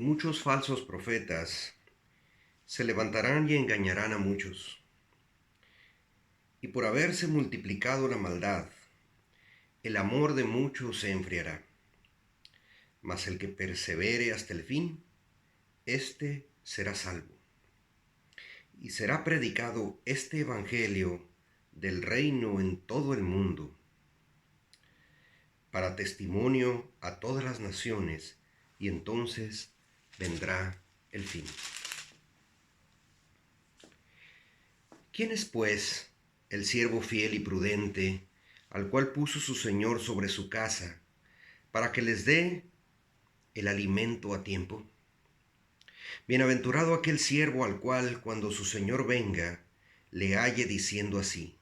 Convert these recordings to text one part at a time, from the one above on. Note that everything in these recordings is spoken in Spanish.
Y muchos falsos profetas se levantarán y engañarán a muchos. Y por haberse multiplicado la maldad, el amor de muchos se enfriará. Mas el que persevere hasta el fin, éste será salvo. Y será predicado este evangelio del reino en todo el mundo, para testimonio a todas las naciones, y entonces vendrá el fin. ¿Quién es, pues, el siervo fiel y prudente, al cual puso su Señor sobre su casa, para que les dé el alimento a tiempo? Bienaventurado aquel siervo al cual, cuando su Señor venga, le halle diciendo así: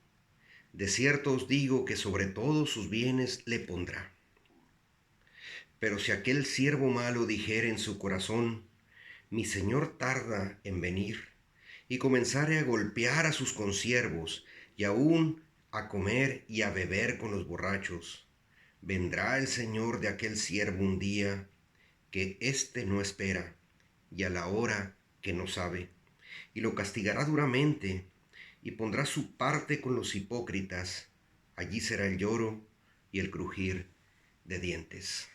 de cierto os digo que sobre todos sus bienes le pondrá. Pero si aquel siervo malo dijere en su corazón: mi Señor tarda en venir, y comenzare a golpear a sus consiervos, y aún a comer y a beber con los borrachos, vendrá el Señor de aquel siervo un día que éste no espera, y a la hora que no sabe, y lo castigará duramente, y pondrá su parte con los hipócritas. Allí será el lloro y el crujir de dientes.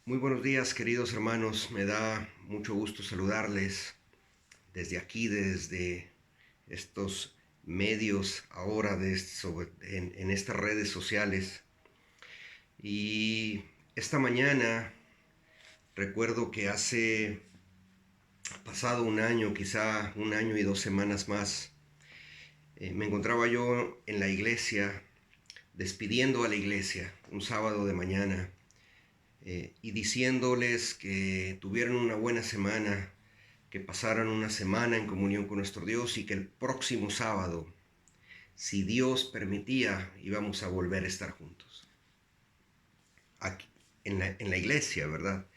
Muy buenos días, queridos hermanos. Me da mucho gusto saludarles desde aquí, desde estos medios ahora en estas redes sociales. Y esta mañana recuerdo que hace pasado un año, quizá un año y 2 semanas más, me encontraba yo en la iglesia, despidiendo a la iglesia un sábado de mañana, y diciéndoles que tuvieran una buena semana, que pasaran una semana en comunión con nuestro Dios y que el próximo sábado, si Dios permitía, íbamos a volver a estar juntos. Aquí, en la iglesia, ¿verdad?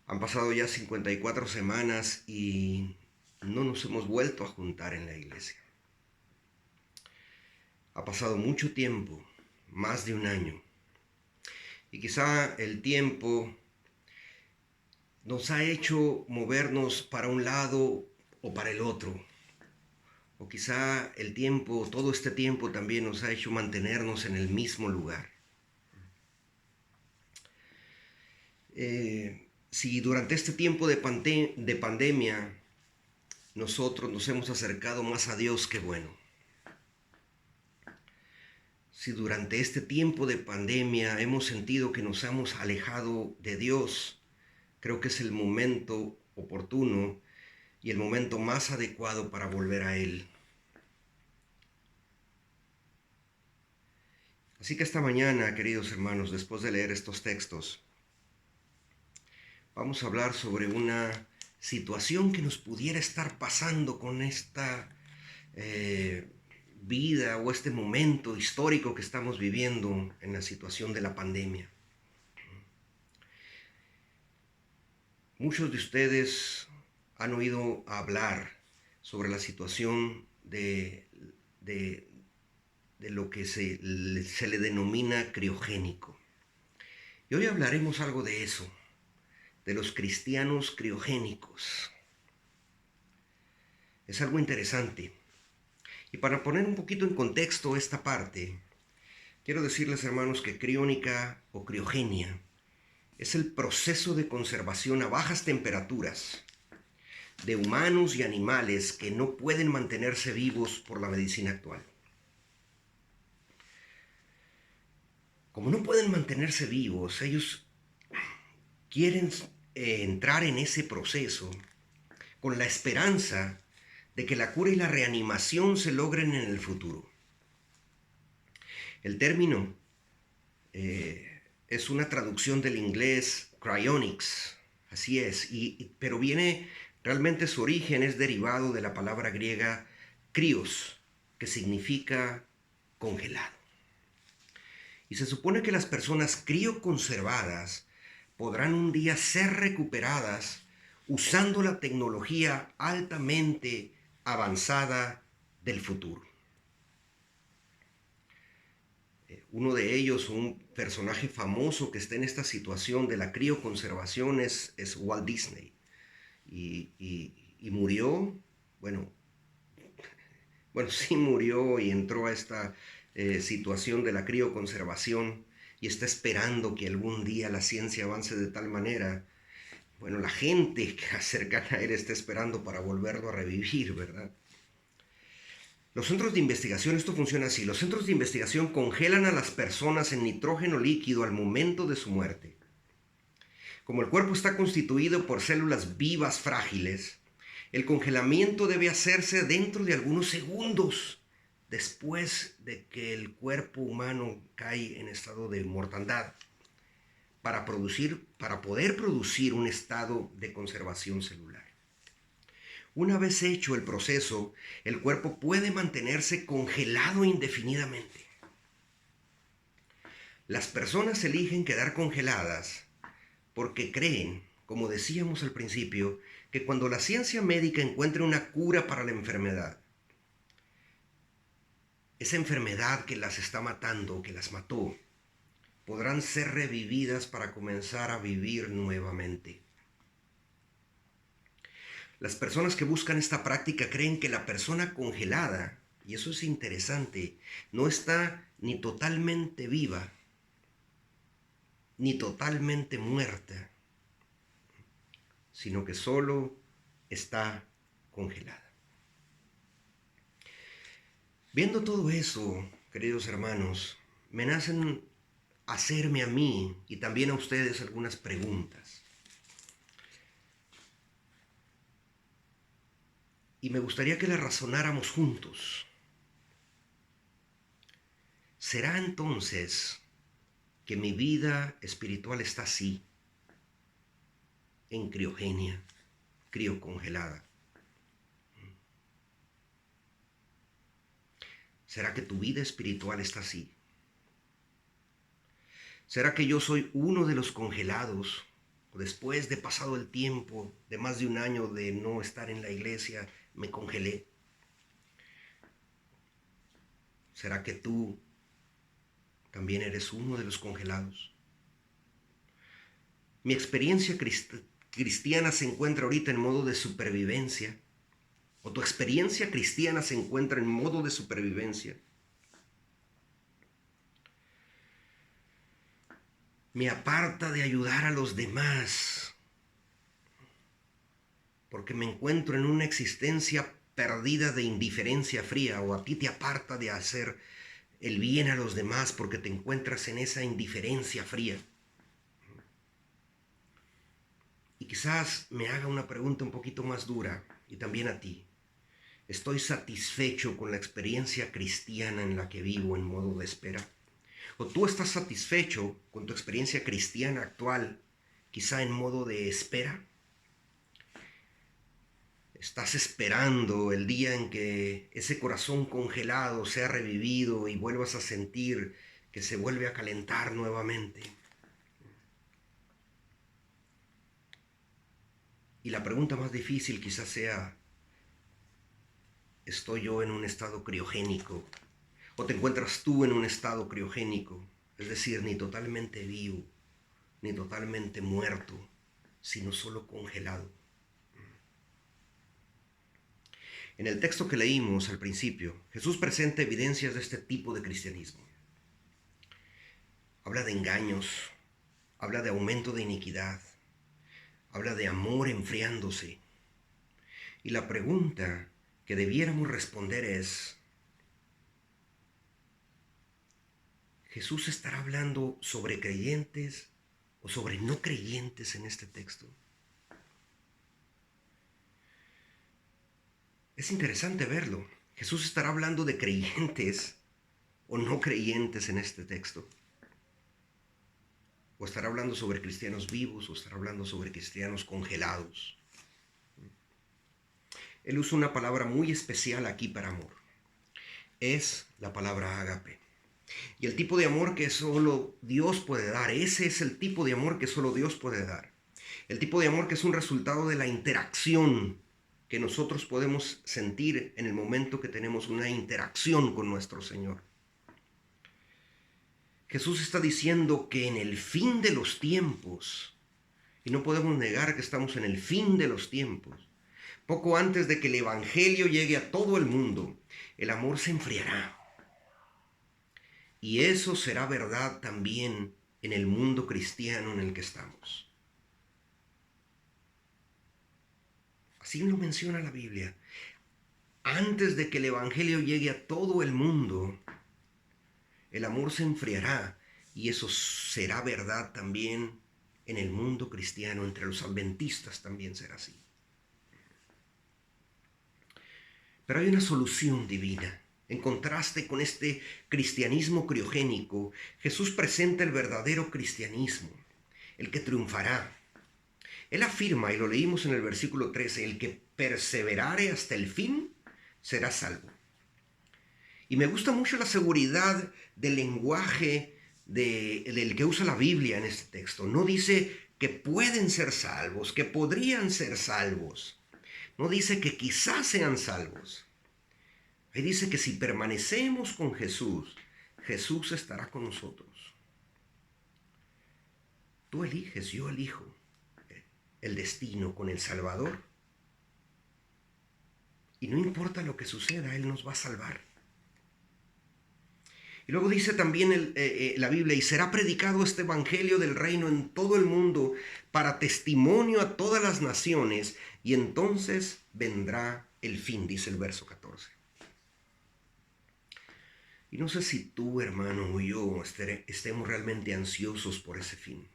Han pasado ya 54 semanas y no nos hemos vuelto a juntar en la iglesia. Ha pasado mucho tiempo, más de un año. Y quizá el tiempo nos ha hecho movernos para un lado o para el otro. O quizá el tiempo, todo este tiempo también nos ha hecho mantenernos en el mismo lugar. Si durante este tiempo de pandemia nosotros nos hemos acercado más a Dios, qué bueno. Si durante este tiempo de pandemia hemos sentido que nos hemos alejado de Dios, creo que es el momento oportuno y el momento más adecuado para volver a Él. Así que esta mañana, queridos hermanos, después de leer estos textos, vamos a hablar sobre una situación que nos pudiera estar pasando con esta vida o este momento histórico que estamos viviendo en la situación de la pandemia. Muchos de ustedes han oído hablar sobre la situación de lo que se le denomina criogénico. Y hoy hablaremos algo de eso, de los cristianos criogénicos. Es algo interesante. Y para poner un poquito en contexto esta parte, quiero decirles, hermanos, que criónica o criogenia es el proceso de conservación a bajas temperaturas de humanos y animales que no pueden mantenerse vivos por la medicina actual. Como no pueden mantenerse vivos, ellos quieren entrar en ese proceso con la esperanza de que la cura y la reanimación se logren en el futuro. El término es una traducción del inglés cryonics, así es, pero realmente su origen es derivado de la palabra griega krios, que significa congelado. Y se supone que las personas crioconservadas podrán un día ser recuperadas usando la tecnología altamente avanzada del futuro. Uno de ellos, un personaje famoso que está en esta situación de la crioconservación, es Walt Disney. Y murió, bueno, sí murió y entró a esta situación de la crioconservación y está esperando que algún día la ciencia avance de tal manera. Bueno, la gente que cercana a él está esperando para volverlo a revivir, ¿verdad? Los centros de investigación, esto funciona así, los centros de investigación congelan a las personas en nitrógeno líquido al momento de su muerte. Como el cuerpo está constituido por células vivas frágiles, el congelamiento debe hacerse dentro de algunos segundos después de que el cuerpo humano cae en estado de mortandad para poder producir un estado de conservación celular. Una vez hecho el proceso, el cuerpo puede mantenerse congelado indefinidamente. Las personas eligen quedar congeladas porque creen, como decíamos al principio, que cuando la ciencia médica encuentre una cura para la enfermedad, esa enfermedad que las está matando, que las mató, podrán ser revividas para comenzar a vivir nuevamente. Las personas que buscan esta práctica creen que la persona congelada, y eso es interesante, no está ni totalmente viva, ni totalmente muerta, sino que solo está congelada. Viendo todo eso, queridos hermanos, me nacen hacerme a mí y también a ustedes algunas preguntas. Y me gustaría que las razonáramos juntos. ¿Será entonces que mi vida espiritual está así, en criogenia, criocongelada? ¿Será que tu vida espiritual está así? ¿Será que yo soy uno de los congelados? Después de pasado el tiempo, de más de un año de no estar en la iglesia, me congelé. ¿Será que tú también eres uno de los congelados? Mi experiencia cristiana se encuentra ahorita en modo de supervivencia. ¿O tu experiencia cristiana se encuentra en modo de supervivencia? Me aparta de ayudar a los demás porque me encuentro en una existencia perdida de indiferencia fría, o a ti te aparta de hacer el bien a los demás porque te encuentras en esa indiferencia fría. Y quizás me haga una pregunta un poquito más dura, y también a ti. ¿Estoy satisfecho con la experiencia cristiana en la que vivo en modo de espera? ¿O tú estás satisfecho con tu experiencia cristiana actual, quizá en modo de espera? ¿Estás esperando el día en que ese corazón congelado sea revivido y vuelvas a sentir que se vuelve a calentar nuevamente? Y la pregunta más difícil quizás sea, ¿estoy yo en un estado criogénico? ¿O te encuentras tú en un estado criogénico? Es decir, ni totalmente vivo, ni totalmente muerto, sino solo congelado. En el texto que leímos al principio, Jesús presenta evidencias de este tipo de cristianismo. Habla de engaños, habla de aumento de iniquidad, habla de amor enfriándose. Y la pregunta que debiéramos responder es, ¿Jesús estará hablando sobre creyentes o sobre no creyentes en este texto? Es interesante verlo. ¿Jesús estará hablando de creyentes o no creyentes en este texto? ¿O estará hablando sobre cristianos vivos o estará hablando sobre cristianos congelados? Él usa una palabra muy especial aquí para amor. Es la palabra ágape. Y el tipo de amor que solo Dios puede dar, ese es el tipo de amor que solo Dios puede dar. El tipo de amor que es un resultado de la interacción que nosotros podemos sentir en el momento que tenemos una interacción con nuestro Señor. Jesús está diciendo que en el fin de los tiempos, y no podemos negar que estamos en el fin de los tiempos, poco antes de que el Evangelio llegue a todo el mundo, el amor se enfriará. Y eso será verdad también en el mundo cristiano en el que estamos. Así lo menciona la Biblia. Antes de que el Evangelio llegue a todo el mundo, el amor se enfriará, y eso será verdad también en el mundo cristiano. Entre los adventistas también será así. Pero hay una solución divina. En contraste con este cristianismo criogénico, Jesús presenta el verdadero cristianismo, el que triunfará. Él afirma, y lo leímos en el versículo 13, el que perseverare hasta el fin será salvo. Y me gusta mucho la seguridad del lenguaje del que usa la Biblia en este texto. No dice que pueden ser salvos, que podrían ser salvos. No dice que quizás sean salvos. Ahí dice que si permanecemos con Jesús, Jesús estará con nosotros. Tú eliges, yo elijo el destino con el Salvador. Y no importa lo que suceda, Él nos va a salvar. Y luego dice también la Biblia, y será predicado este evangelio del reino en todo el mundo para testimonio a todas las naciones, y entonces vendrá el fin, dice el verso 14. Y no sé si tú, hermano, o yo estemos realmente ansiosos por ese fin.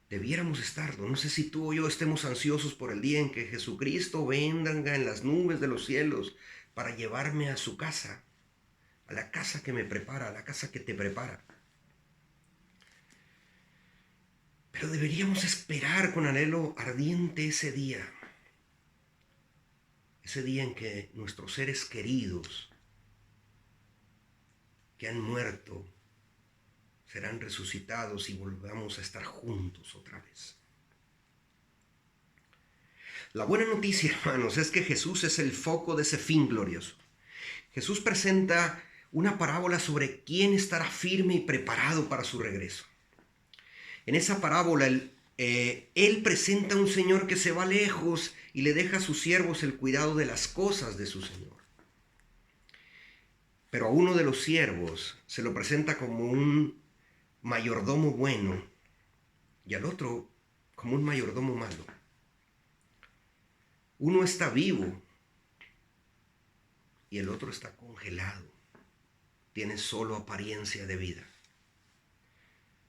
Debiéramos estarlo. No sé si tú o yo estemos ansiosos por el día en que Jesucristo venga en las nubes de los cielos para llevarme a su casa, a la casa que me prepara, a la casa que te prepara. Pero deberíamos esperar con anhelo ardiente ese día en que nuestros seres queridos que han muerto serán resucitados y volvamos a estar juntos otra vez. La buena noticia, hermanos, es que Jesús es el foco de ese fin glorioso. Jesús presenta una parábola sobre quién estará firme y preparado para su regreso. En esa parábola, él presenta a un señor que se va lejos y le deja a sus siervos el cuidado de las cosas de su señor. Pero a uno de los siervos se lo presenta como un mayordomo bueno y al otro como un mayordomo malo. Uno está vivo y el otro está congelado. Tiene solo apariencia de vida.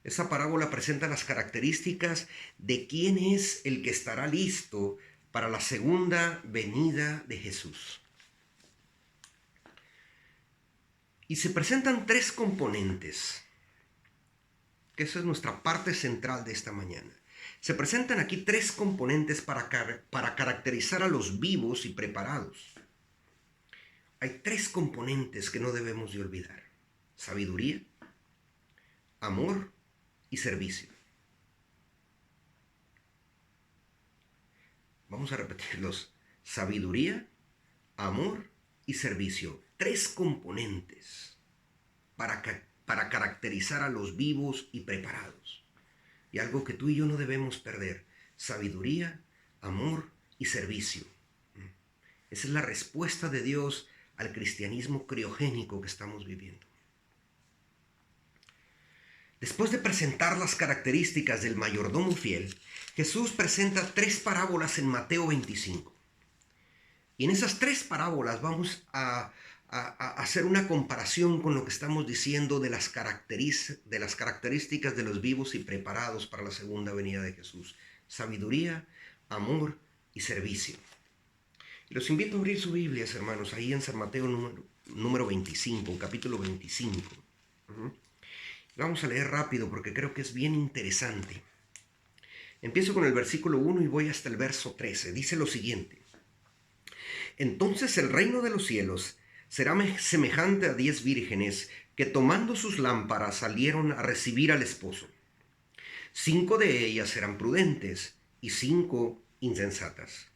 Esa parábola presenta las características de quién es el que estará listo para la segunda venida de Jesús. Y se presentan tres componentes, que esa es nuestra parte central de esta mañana. Se presentan aquí tres componentes para caracterizar a los vivos y preparados. Hay tres componentes que no debemos de olvidar: sabiduría, amor y servicio. Vamos a repetirlos: sabiduría, amor y servicio. Tres componentes para caracterizar a los vivos y preparados. Y algo que tú y yo no debemos perder: sabiduría, amor y servicio. Esa es la respuesta de Dios al cristianismo criogénico que estamos viviendo. Después de presentar las características del mayordomo fiel, Jesús presenta tres parábolas en Mateo 25. Y en esas tres parábolas vamos a hacer una comparación con lo que estamos diciendo de las características de los vivos y preparados para la segunda venida de Jesús: sabiduría, amor y servicio. Y los invito a abrir sus Biblias, hermanos, ahí en San Mateo número 25, capítulo 25. Vamos a leer rápido porque creo que es bien interesante. Empiezo con el versículo 1 y voy hasta el verso 13. Dice lo siguiente: Entonces el reino de los cielos será semejante a 10 vírgenes que tomando sus lámparas salieron a recibir al esposo. 5 de ellas eran prudentes y 5 insensatas.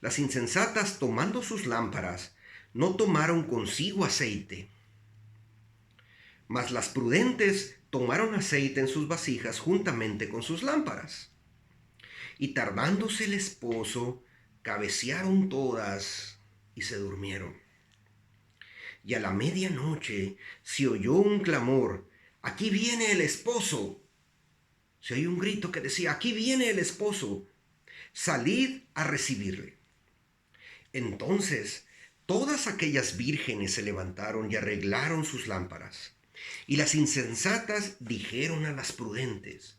Las insensatas, tomando sus lámparas, no tomaron consigo aceite. Mas las prudentes tomaron aceite en sus vasijas juntamente con sus lámparas. Y tardándose el esposo, cabecearon todas y se durmieron. Y a la medianoche se oyó un clamor: ¡Aquí viene el esposo! Se oyó un grito que decía: ¡Aquí viene el esposo! Salid a recibirle. Entonces todas aquellas vírgenes se levantaron y arreglaron sus lámparas. Y las insensatas dijeron a las prudentes: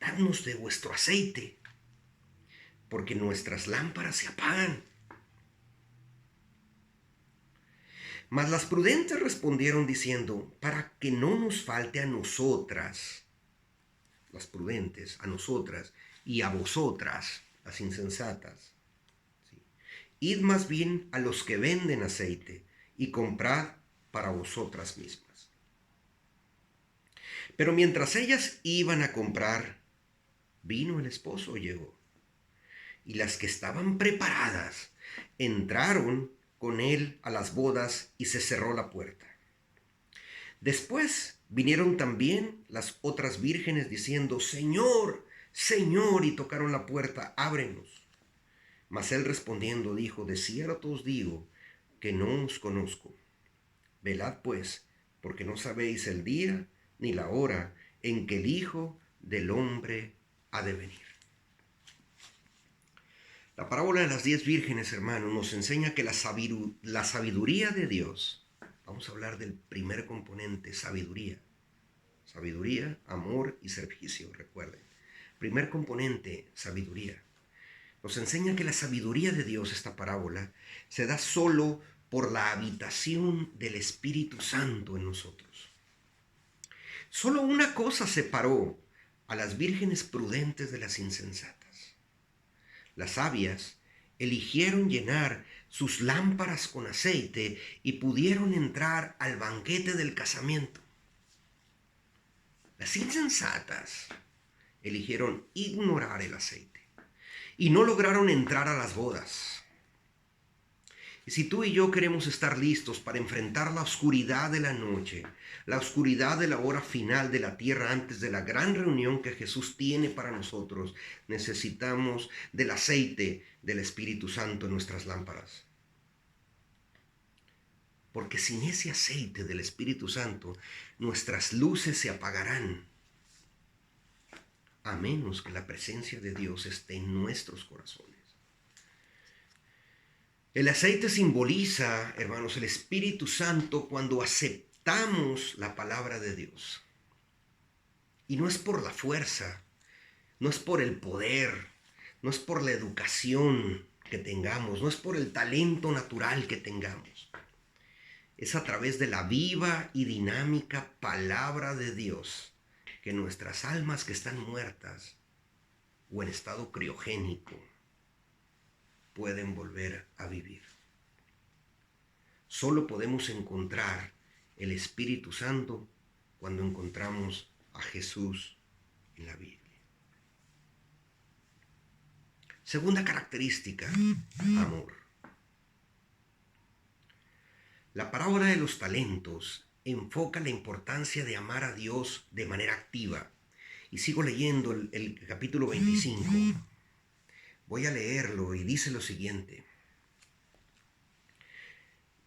Dadnos de vuestro aceite, porque nuestras lámparas se apagan. Mas las prudentes respondieron diciendo: Para que no nos falte a nosotras, las prudentes, a nosotras, y a vosotras, las insensatas, ¿sí? Id más bien a los que venden aceite y comprad para vosotras mismas. Pero mientras ellas iban a comprar, vino el esposo, llegó. Y las que estaban preparadas entraron con él a las bodas y se cerró la puerta. Después vinieron también las otras vírgenes diciendo: Señor, Señor, y tocaron la puerta: ábrenos. Mas él respondiendo dijo: de cierto os digo que no os conozco. Velad pues, porque no sabéis el día ni la hora en que el Hijo del Hombre ha de venir. La parábola de las 10 vírgenes, hermanos, nos enseña que la sabiduría de Dios, vamos a hablar del primer componente, sabiduría. Sabiduría, amor y servicio, recuerden. Primer componente, sabiduría. Nos enseña que la sabiduría de Dios, esta parábola, se da solo por la habitación del Espíritu Santo en nosotros. Solo una cosa separó a las vírgenes prudentes de las insensatas. Las sabias eligieron llenar sus lámparas con aceite y pudieron entrar al banquete del casamiento. Las insensatas eligieron ignorar el aceite y no lograron entrar a las bodas. Y si tú y yo queremos estar listos para enfrentar la oscuridad de la noche, la oscuridad de la hora final de la tierra antes de la gran reunión que Jesús tiene para nosotros, necesitamos del aceite del Espíritu Santo en nuestras lámparas. Porque sin ese aceite del Espíritu Santo, nuestras luces se apagarán, a menos que la presencia de Dios esté en nuestros corazones. El aceite simboliza, hermanos, el Espíritu Santo cuando aceptamos la palabra de Dios. Y no es por la fuerza, no es por el poder, no es por la educación que tengamos, no es por el talento natural que tengamos. Es a través de la viva y dinámica palabra de Dios que nuestras almas que están muertas o en estado criogénico pueden volver a vivir. Solo podemos encontrar el Espíritu Santo cuando encontramos a Jesús en la Biblia. Segunda característica, amor. La parábola de los talentos enfoca la importancia de amar a Dios de manera activa. Y sigo leyendo el capítulo 25. Voy a leerlo y dice lo siguiente.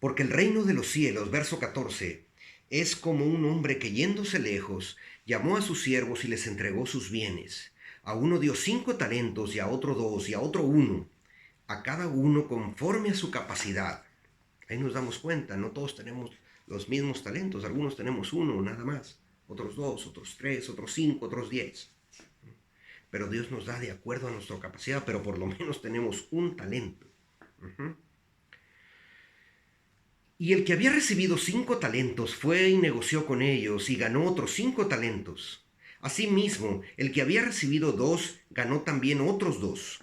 Porque el reino de los cielos, verso 14, es como un hombre que yéndose lejos, llamó a sus siervos y les entregó sus bienes. A uno dio 5 talentos y a otro 2 y a otro 1, a cada uno conforme a su capacidad. Ahí nos damos cuenta, no todos tenemos los mismos talentos, algunos tenemos 1 nada más, otros 2, otros 3, otros 5, otros 10. Pero Dios nos da de acuerdo a nuestra capacidad, pero por lo menos tenemos un talento. Y el que había recibido 5 talentos fue y negoció con ellos y ganó otros 5 talentos. Asimismo, el que había recibido 2 ganó también otros 2.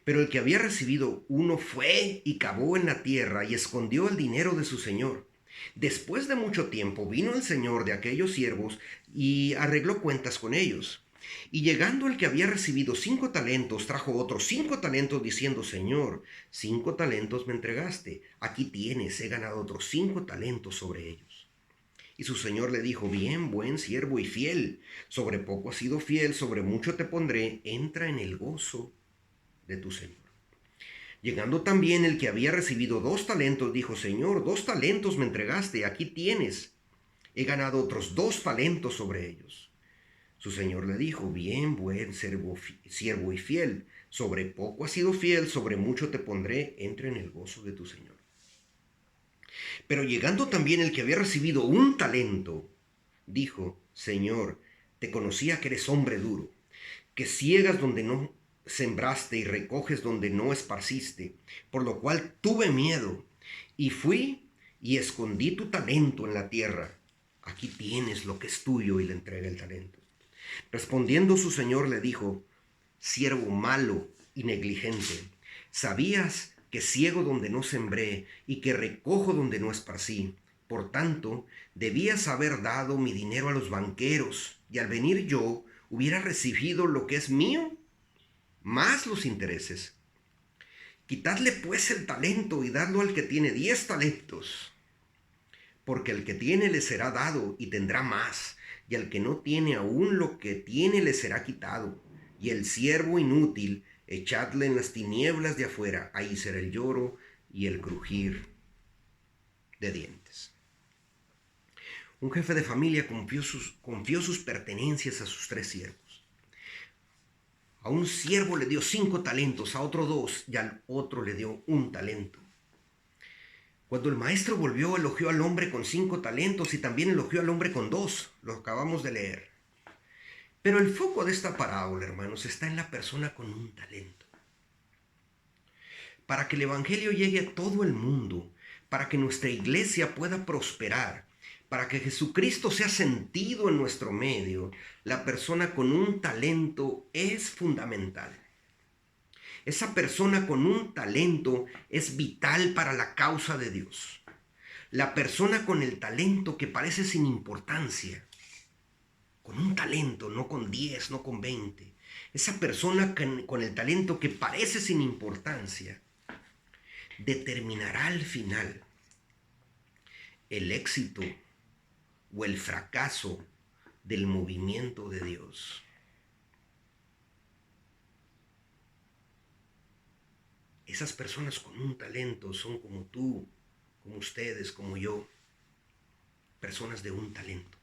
Pero el que había recibido 1 fue y cavó en la tierra y escondió el dinero de su señor. Después de mucho tiempo vino el señor de aquellos siervos y arregló cuentas con ellos. Y llegando el que había recibido 5 talentos, trajo otros 5 talentos diciendo: Señor, 5 talentos me entregaste, aquí tienes, he ganado otros 5 talentos sobre ellos. Y su señor le dijo, bien, buen siervo y fiel, sobre poco has sido fiel, sobre mucho te pondré, entra en el gozo de tu señor. Llegando también el que había recibido 2 talentos, dijo, Señor, 2 talentos me entregaste, aquí tienes, he ganado otros 2 talentos sobre ellos. Su señor le dijo, bien, buen siervo y fiel, sobre poco has sido fiel, sobre mucho te pondré, entra en el gozo de tu señor. Pero llegando también el que había recibido 1 talento, dijo, Señor, te conocía que eres hombre duro, que ciegas donde no sembraste y recoges donde no esparciste, por lo cual tuve miedo y fui y escondí tu talento en la tierra. Aquí tienes lo que es tuyo, y le entrega el talento. Respondiendo su señor le dijo, siervo malo y negligente, ¿sabías que ciego donde no sembré y que recojo donde no esparcí? Por tanto, debías haber dado mi dinero a los banqueros, y al venir yo hubiera recibido lo que es mío, más los intereses. Quitadle pues el talento y dadlo al que tiene 10 talentos, porque el que tiene le será dado y tendrá más, y al que no tiene aún lo que tiene le será quitado. Y el siervo inútil, echadle en las tinieblas de afuera, ahí será el lloro y el crujir de dientes. Un jefe de familia confió sus pertenencias a sus 3 siervos. A un siervo le dio 5 talentos, a otro 2 y al otro le dio 1 talento. Cuando el maestro volvió, elogió al hombre con 5 talentos y también elogió al hombre con 2. Lo acabamos de leer. Pero el foco de esta parábola, hermanos, está en la persona con 1 talento. Para que el Evangelio llegue a todo el mundo, para que nuestra iglesia pueda prosperar, para que Jesucristo sea sentido en nuestro medio, la persona con 1 talento es fundamental. Esa persona con 1 talento es vital para la causa de Dios. La persona con el talento que parece sin importancia, con 1 talento, no con 10, no con 20. Esa persona con el talento que parece sin importancia, determinará al final el éxito o el fracaso del movimiento de Dios. Esas personas con 1 talento son como tú, como ustedes, como yo, personas de 1 talento,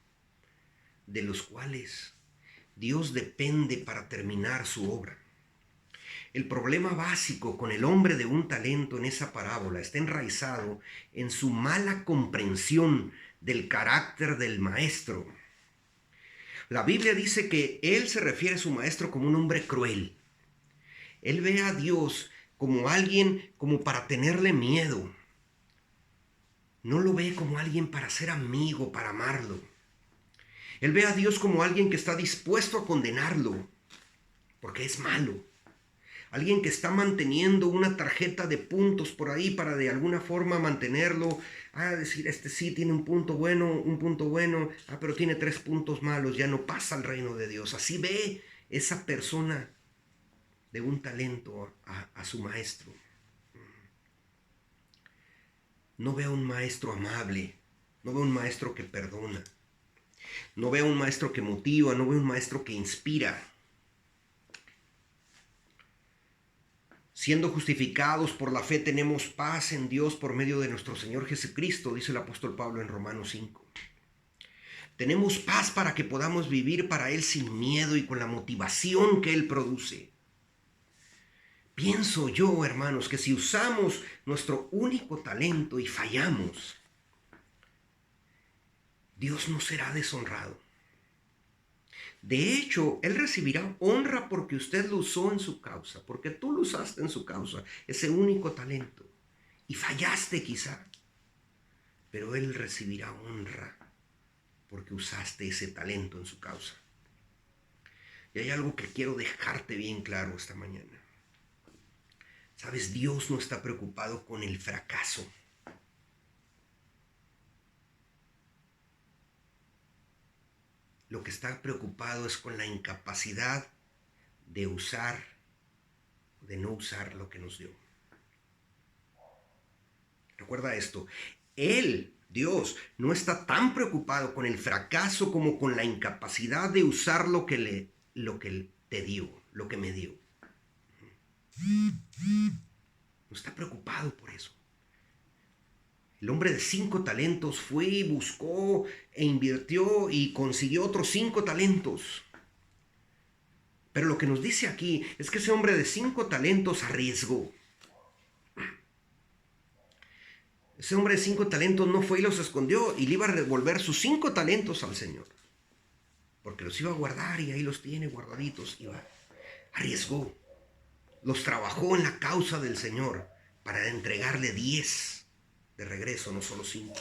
de los cuales Dios depende para terminar su obra. El problema básico con el hombre de 1 talento en esa parábola está enraizado en su mala comprensión del carácter del maestro. La Biblia dice que él se refiere a su maestro como un hombre cruel. Él ve a Dios como alguien como para tenerle miedo. No lo ve como alguien para ser amigo, para amarlo. Él ve a Dios como alguien que está dispuesto a condenarlo, porque es malo. Alguien que está manteniendo una tarjeta de puntos por ahí para de alguna forma mantenerlo. Decir, este sí tiene un punto bueno, pero tiene 3 puntos malos, ya no pasa al reino de Dios. Así ve esa persona de 1 talento a su maestro. No ve a un maestro amable, no ve a un maestro que perdona, no ve a un maestro que motiva, no ve a un maestro que inspira. Siendo justificados por la fe tenemos paz en Dios por medio de nuestro Señor Jesucristo, dice el apóstol Pablo en Romanos 5. Tenemos paz para que podamos vivir para Él sin miedo y con la motivación que Él produce. Pienso yo, hermanos, que si usamos nuestro único talento y fallamos, Dios no será deshonrado. De hecho, Él recibirá honra porque usted lo usó en su causa, porque tú lo usaste en su causa, ese único talento. Y fallaste quizá, pero Él recibirá honra porque usaste ese talento en su causa. Y hay algo que quiero dejarte bien claro esta mañana. Sabes, Dios no está preocupado con el fracaso. Lo que está preocupado es con la incapacidad de usar, de no usar lo que nos dio. Recuerda esto, Él Dios no está tan preocupado con el fracaso como con la incapacidad de usar lo que te dio, lo que me dio. No está preocupado por eso. El hombre de 5 talentos fue, buscó e invirtió y consiguió otros 5 talentos. Pero lo que nos dice aquí es que ese hombre de 5 talentos arriesgó. Ese hombre de 5 talentos no fue y los escondió y le iba a devolver sus 5 talentos al Señor. Porque los iba a guardar y ahí los tiene guardaditos. Arriesgó. Los trabajó en la causa del Señor para entregarle 10 de regreso, no solo 5.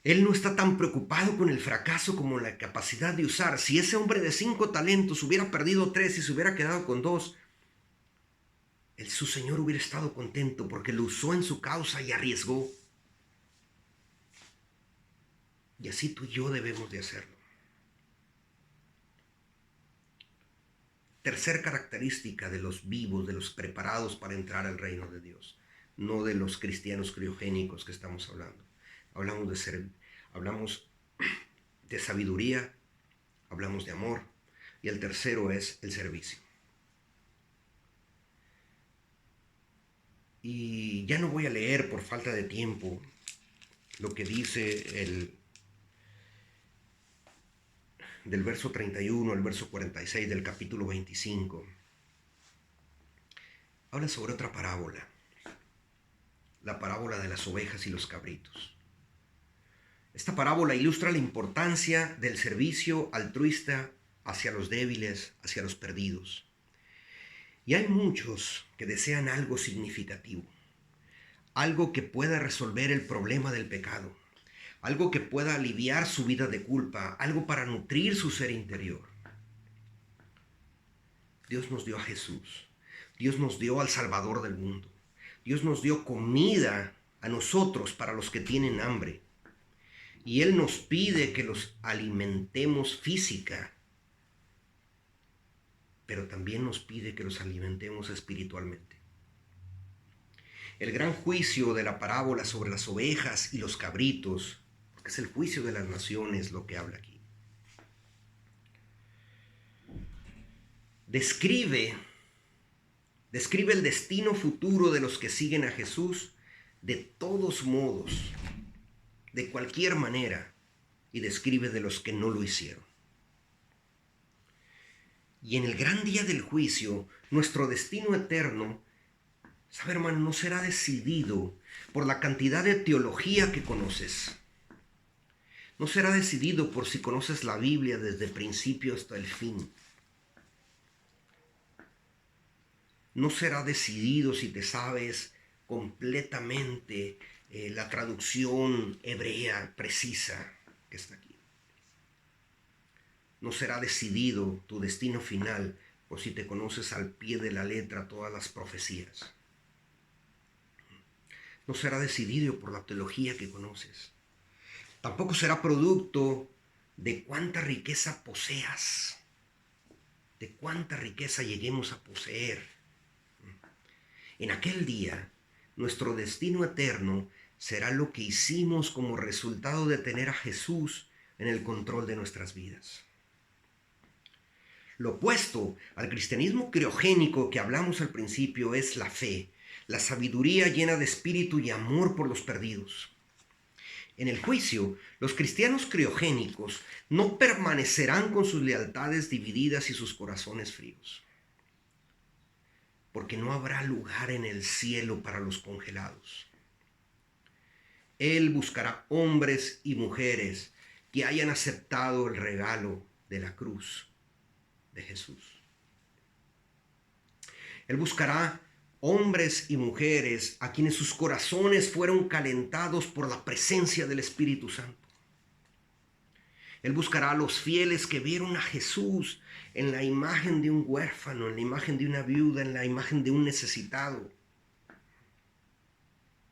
Él no está tan preocupado con el fracaso como la capacidad de usar. Si ese hombre de 5 talentos hubiera perdido 3 y se hubiera quedado con 2, su Señor hubiera estado contento porque lo usó en su causa y arriesgó. Y así tú y yo debemos de hacerlo. Tercer característica de los vivos, de los preparados para entrar al reino de Dios, no de los cristianos criogénicos que estamos hablando. Hablamos de sabiduría, hablamos de amor, y el tercero es el servicio. Y ya no voy a leer por falta de tiempo lo que dice del verso 31 al verso 46 del capítulo 25. Habla sobre otra parábola, la parábola de las ovejas y los cabritos. Esta parábola ilustra la importancia del servicio altruista hacia los débiles, hacia los perdidos. Y hay muchos que desean algo significativo, algo que pueda resolver el problema del pecado, algo que pueda aliviar su vida de culpa, algo para nutrir su ser interior. Dios nos dio a Jesús, Dios nos dio al Salvador del mundo, Dios nos dio comida a nosotros para los que tienen hambre. Y Él nos pide que los alimentemos física, pero también nos pide que los alimentemos espiritualmente. El gran juicio de la parábola sobre las ovejas y los cabritos, porque es el juicio de las naciones lo que habla aquí, describe el destino futuro de los que siguen a Jesús de todos modos, de cualquier manera, y describe de los que no lo hicieron. Y en el gran día del juicio, nuestro destino eterno, sabe hermano, no será decidido por la cantidad de teología que conoces. No será decidido por si conoces la Biblia desde el principio hasta el fin. No será decidido si te sabes completamente la traducción hebrea precisa que está aquí. No será decidido tu destino final por si te conoces al pie de la letra todas las profecías. No será decidido por la teología que conoces. Tampoco será producto de cuánta riqueza poseas, de cuánta riqueza lleguemos a poseer. En aquel día, nuestro destino eterno será lo que hicimos como resultado de tener a Jesús en el control de nuestras vidas. Lo opuesto al cristianismo criogénico que hablamos al principio es la fe, la sabiduría llena de espíritu y amor por los perdidos. En el juicio, los cristianos criogénicos no permanecerán con sus lealtades divididas y sus corazones fríos, porque no habrá lugar en el cielo para los congelados. Él buscará hombres y mujeres que hayan aceptado el regalo de la cruz de Jesús. Él buscará hombres y mujeres a quienes sus corazones fueron calentados por la presencia del Espíritu Santo. Él buscará a los fieles que vieron a Jesús en la imagen de un huérfano, en la imagen de una viuda, en la imagen de un necesitado,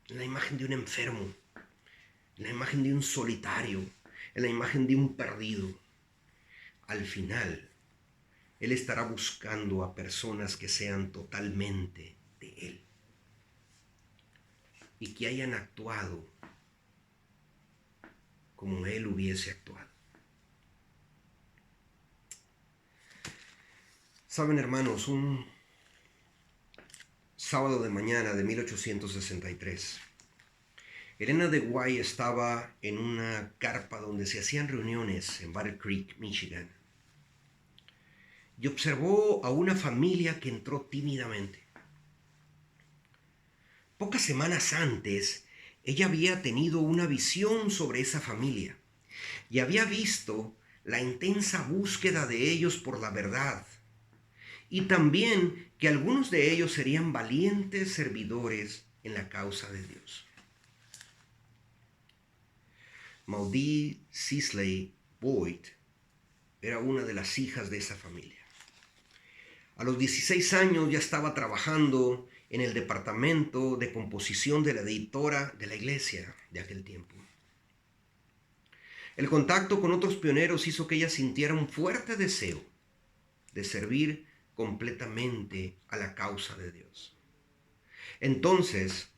en la imagen de un enfermo, en la imagen de un solitario, en la imagen de un perdido. Al final, Él estará buscando a personas que sean totalmente de Él. y que hayan actuado como él hubiese actuado. Saben, hermanos, un sábado de mañana de 1863, Elena de White estaba en una carpa donde se hacían reuniones en Battle Creek, Michigan, y observó a una familia que entró tímidamente. Pocas semanas antes, ella había tenido una visión sobre esa familia y había visto la intensa búsqueda de ellos por la verdad y también que algunos de ellos serían valientes servidores en la causa de Dios. Maudie Sisley Boyd era una de las hijas de esa familia. A los 16 años ya estaba trabajando en el departamento de composición de la editora de la iglesia de aquel tiempo. El contacto con otros pioneros hizo que ella sintiera un fuerte deseo de servir completamente a la causa de Dios. Entonces,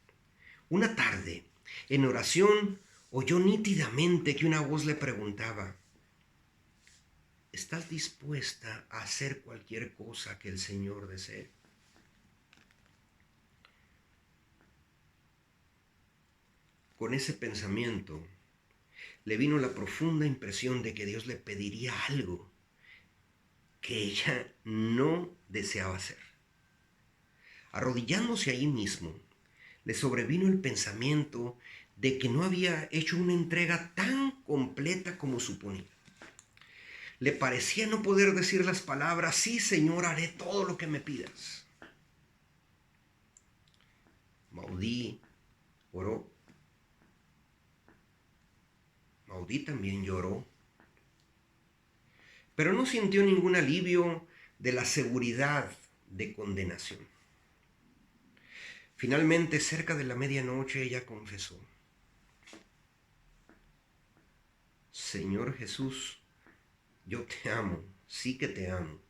una tarde, en oración, oyó nítidamente que una voz le preguntaba: ¿estás dispuesta a hacer cualquier cosa que el Señor desee? Con ese pensamiento, le vino la profunda impresión de que Dios le pediría algo que ella no deseaba hacer. Arrodillándose allí mismo, le sobrevino el pensamiento de que no había hecho una entrega tan completa como suponía. Le parecía no poder decir las palabras: sí, Señor, haré todo lo que me pidas. Maudie oró. Maudie también lloró, pero no sintió ningún alivio de la seguridad de condenación. Finalmente, cerca de la medianoche, ella confesó: Señor Jesús, yo te amo, sí que te amo,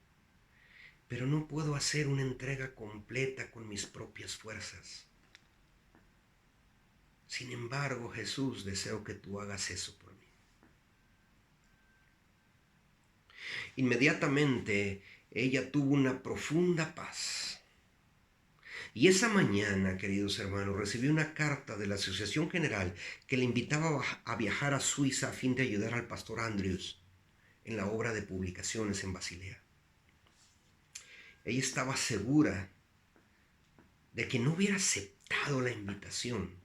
pero no puedo hacer una entrega completa con mis propias fuerzas. Sin embargo, Jesús, deseo que tú hagas eso por mí. Inmediatamente, ella tuvo una profunda paz. Y esa mañana, queridos hermanos, recibí una carta de la Asociación General que le invitaba a viajar a Suiza a fin de ayudar al pastor Andrews en la obra de publicaciones en Basilea. Ella estaba segura de que no hubiera aceptado la invitación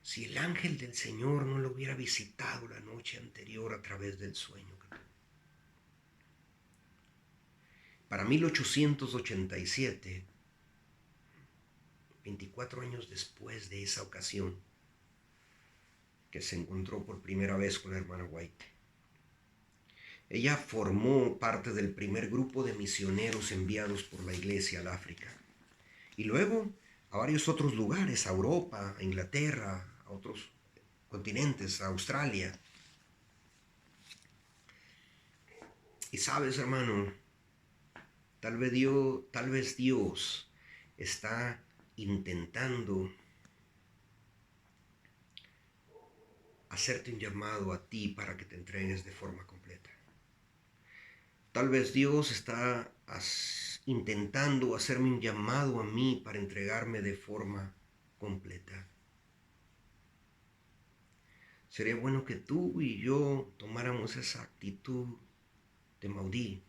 si el ángel del Señor no lo hubiera visitado la noche anterior a través del sueño que tuvo. Para 1887, 24 años después de esa ocasión que se encontró por primera vez con la hermana White, ella formó parte del primer grupo de misioneros enviados por la iglesia al África y luego a varios otros lugares, a Europa, a Inglaterra, a otros continentes, a Australia. Y sabes, hermano, tal vez Dios está intentando hacerte un llamado a ti para que te entregues de forma completa. Tal vez Dios está intentando hacerme un llamado a mí para entregarme de forma completa. Sería bueno que tú y yo tomáramos esa actitud de Maudie,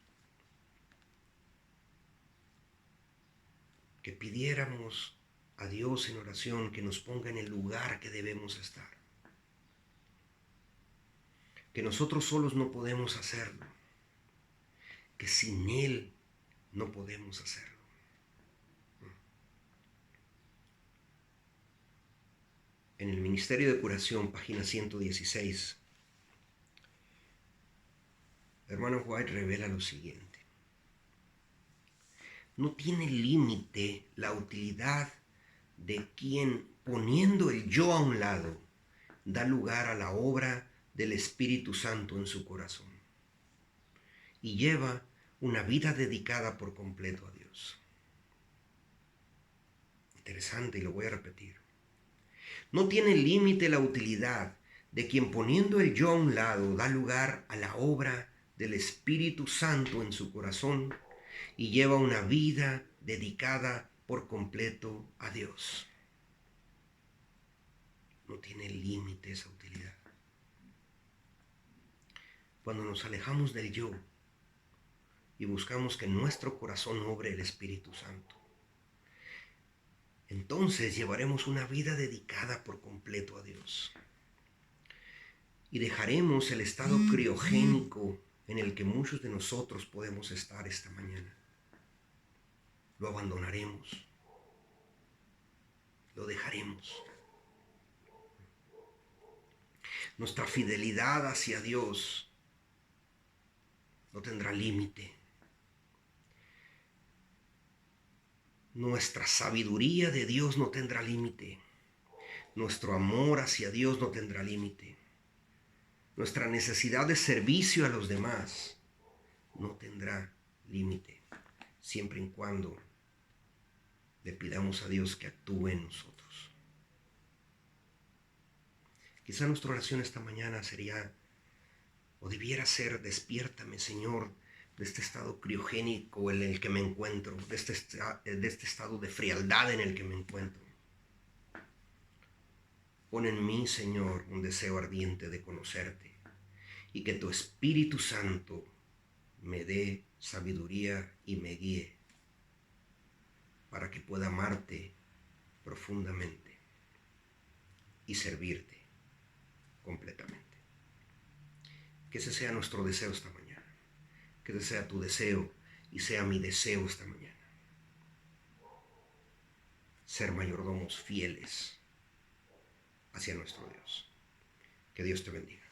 que pidiéramos a Dios en oración que nos ponga en el lugar que debemos estar, que nosotros solos no podemos hacerlo, que sin Él no podemos hacerlo. En el Ministerio de Curación, página 116, el hermano White revela lo siguiente: no tiene límite la utilidad de quien, poniendo el yo a un lado, da lugar a la obra del Espíritu Santo en su corazón y lleva una vida dedicada por completo a Dios. Interesante, y lo voy a repetir. No tiene límite la utilidad de quien, poniendo el yo a un lado, da lugar a la obra del Espíritu Santo en su corazón y lleva una vida dedicada por completo a Dios. No tiene límite esa utilidad. Cuando nos alejamos del yo y buscamos que en nuestro corazón obre el Espíritu Santo, entonces llevaremos una vida dedicada por completo a Dios. Y dejaremos el estado criogénico en el que muchos de nosotros podemos estar esta mañana. Lo abandonaremos. Lo dejaremos. Nuestra fidelidad hacia Dios no tendrá límite. Nuestra sabiduría de Dios no tendrá límite. Nuestro amor hacia Dios no tendrá límite. Nuestra necesidad de servicio a los demás no tendrá límite, siempre y cuando le pidamos a Dios que actúe en nosotros. Quizá nuestra oración esta mañana sería, o debiera ser: despiértame, Señor, de este estado criogénico en el que me encuentro, de este estado de frialdad en el que me encuentro. Pon en mí, Señor, un deseo ardiente de conocerte, y que tu Espíritu Santo me dé sabiduría y me guíe para que pueda amarte profundamente y servirte completamente. Que ese sea nuestro deseo esta mañana. Que ese sea tu deseo y sea mi deseo esta mañana. Ser mayordomos fieles hacia nuestro Dios. Que Dios te bendiga.